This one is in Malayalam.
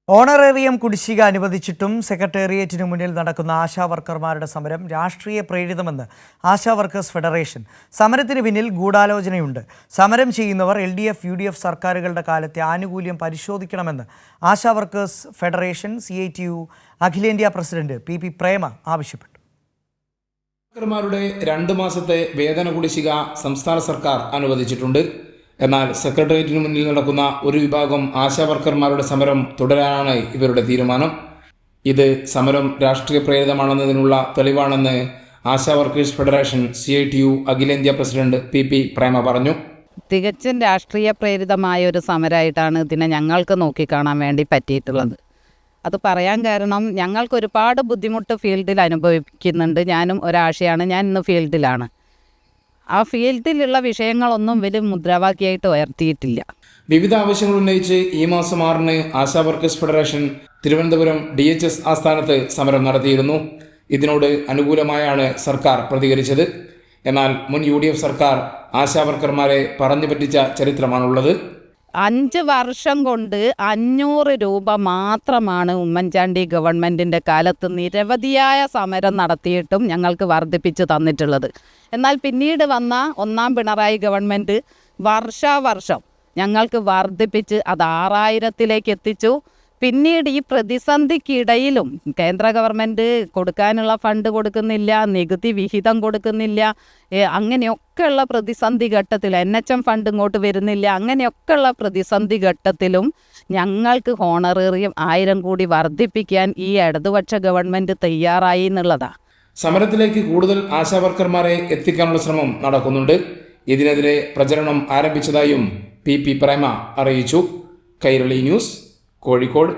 ഓണറേറിയം കുടിശ്ശിക അനുവദിച്ചിട്ടും സെക്രട്ടേറിയറ്റിനു മുന്നിൽ നടക്കുന്ന ആശാവർക്കർമാരുടെ സമരം രാഷ്ട്രീയ പ്രേരിതമെന്ന് ആശാ വർക്കേഴ്സ് ഫെഡറേഷൻ. സമരത്തിന് പിന്നിൽ ഗൂഢാലോചനയുണ്ട്. സമരം ചെയ്യുന്നവർ LDF, UDF സർക്കാരുകളുടെ കാലത്തെ ആനുകൂല്യം പരിശോധിക്കണമെന്ന് ആശാ വർക്കേഴ്സ് ഫെഡറേഷൻ CITU അഖിലേന്ത്യാ പ്രസിഡന്റ് PP പ്രേമ ആവശ്യപ്പെട്ടു. വർക്കർമാരുടെ 2 മാസത്തെ വേതന കുടിശ്ശിക സംസ്ഥാന സർക്കാർ അനുവദിച്ചിട്ടുണ്ട്. എന്നാൽ സെക്രട്ടേറിയറ്റിന് മുന്നിൽ നടക്കുന്ന ഒരു വിഭാഗം ആശാവർക്കർമാരുടെ സമരം തുടരാനാണ് ഇവരുടെ തീരുമാനം. ഇത് സമരം രാഷ്ട്രീയ പ്രേരിതമാണെന്നതിനുള്ള തെളിവാണെന്ന് ആശാ വർക്കേഴ്സ് ഫെഡറേഷൻ CITU അഖിലേന്ത്യാ പ്രസിഡന്റ് PP പ്രേമ പറഞ്ഞു. തികച്ചും രാഷ്ട്രീയ പ്രേരിതമായ ഒരു സമരമായിട്ടാണ് ഇതിനെ ഞങ്ങൾക്ക് നോക്കിക്കാണാൻ വേണ്ടി പറ്റിയിട്ടുള്ളത്. അത് പറയാൻ കാരണം ഞങ്ങൾക്ക് ഒരുപാട് ബുദ്ധിമുട്ട് ഫീൽഡിൽ അനുഭവിക്കുന്നുണ്ട്. ഞാനും ഒരാശയാണ്, ഞാൻ ഇന്ന് ഫീൽഡിലാണ്. ആ ഫീൽഡിലുള്ള വിഷയങ്ങളൊന്നും വലിയ മുദ്രാവാക്യമായിട്ട് ഉയർത്തിയിട്ടില്ല. വിവിധ ആവശ്യങ്ങൾ ഉന്നയിച്ച് ഈ മാസം 6-ന് ASHA workers federation Thiruvananthapuram DHS ആസ്ഥാനത്ത് സമരം നടത്തിയിരുന്നു. ഇതിനോട് അനുകൂലമായാണ് സർക്കാർ പ്രതികരിച്ചത്. എന്നാൽ മുൻ UDF സർക്കാർ ആശാ വർക്കർമാരെ പറഞ്ഞു പറ്റിച്ച ചരിത്രമാണുള്ളത്. 5 വർഷം കൊണ്ട് 500 രൂപ മാത്രമാണ് ഉമ്മൻചാണ്ടി ഗവൺമെൻറ്റിൻ്റെ കാലത്ത് നിരവധിയായ സമരം നടത്തിയിട്ടും ഞങ്ങൾക്ക് വർദ്ധിപ്പിച്ച് തന്നിട്ടുള്ളത്. എന്നാൽ പിന്നീട് വന്ന 1-ാം പിണറായി ഗവൺമെൻറ് വർഷാവർഷം ഞങ്ങൾക്ക് വർദ്ധിപ്പിച്ച് അത് 6000-ലേക്ക് എത്തിച്ചു. പിന്നീട് ഈ പ്രതിസന്ധിക്കിടയിലും കേന്ദ്ര ഗവൺമെൻറ് കൊടുക്കാനുള്ള ഫണ്ട് കൊടുക്കുന്നില്ല, നികുതി വിഹിതം കൊടുക്കുന്നില്ല, അങ്ങനെയൊക്കെയുള്ള പ്രതിസന്ധി ഘട്ടത്തിൽ NHM ഫണ്ട് ഇങ്ങോട്ട് വരുന്നില്ല. അങ്ങനെയൊക്കെയുള്ള പ്രതിസന്ധി ഘട്ടത്തിലും ഞങ്ങൾക്ക് ഹോണറേറിയം 1000 കൂടി വർദ്ധിപ്പിക്കാൻ ഈ ഇടതുപക്ഷ ഗവൺമെൻറ് തയ്യാറായി എന്നുള്ളതാണ്. സമരത്തിലേക്ക് കൂടുതൽ ആശാവർക്കർമാരെ എത്തിക്കാനുള്ള ശ്രമം നടക്കുന്നുണ്ട്. ഇതിനെതിരെ പ്രചരണം ആരംഭിച്ചതായും PP പ്രേമ അറിയിച്ചു. കൈരളി ന്യൂസ്, കോഴിക്കോട്.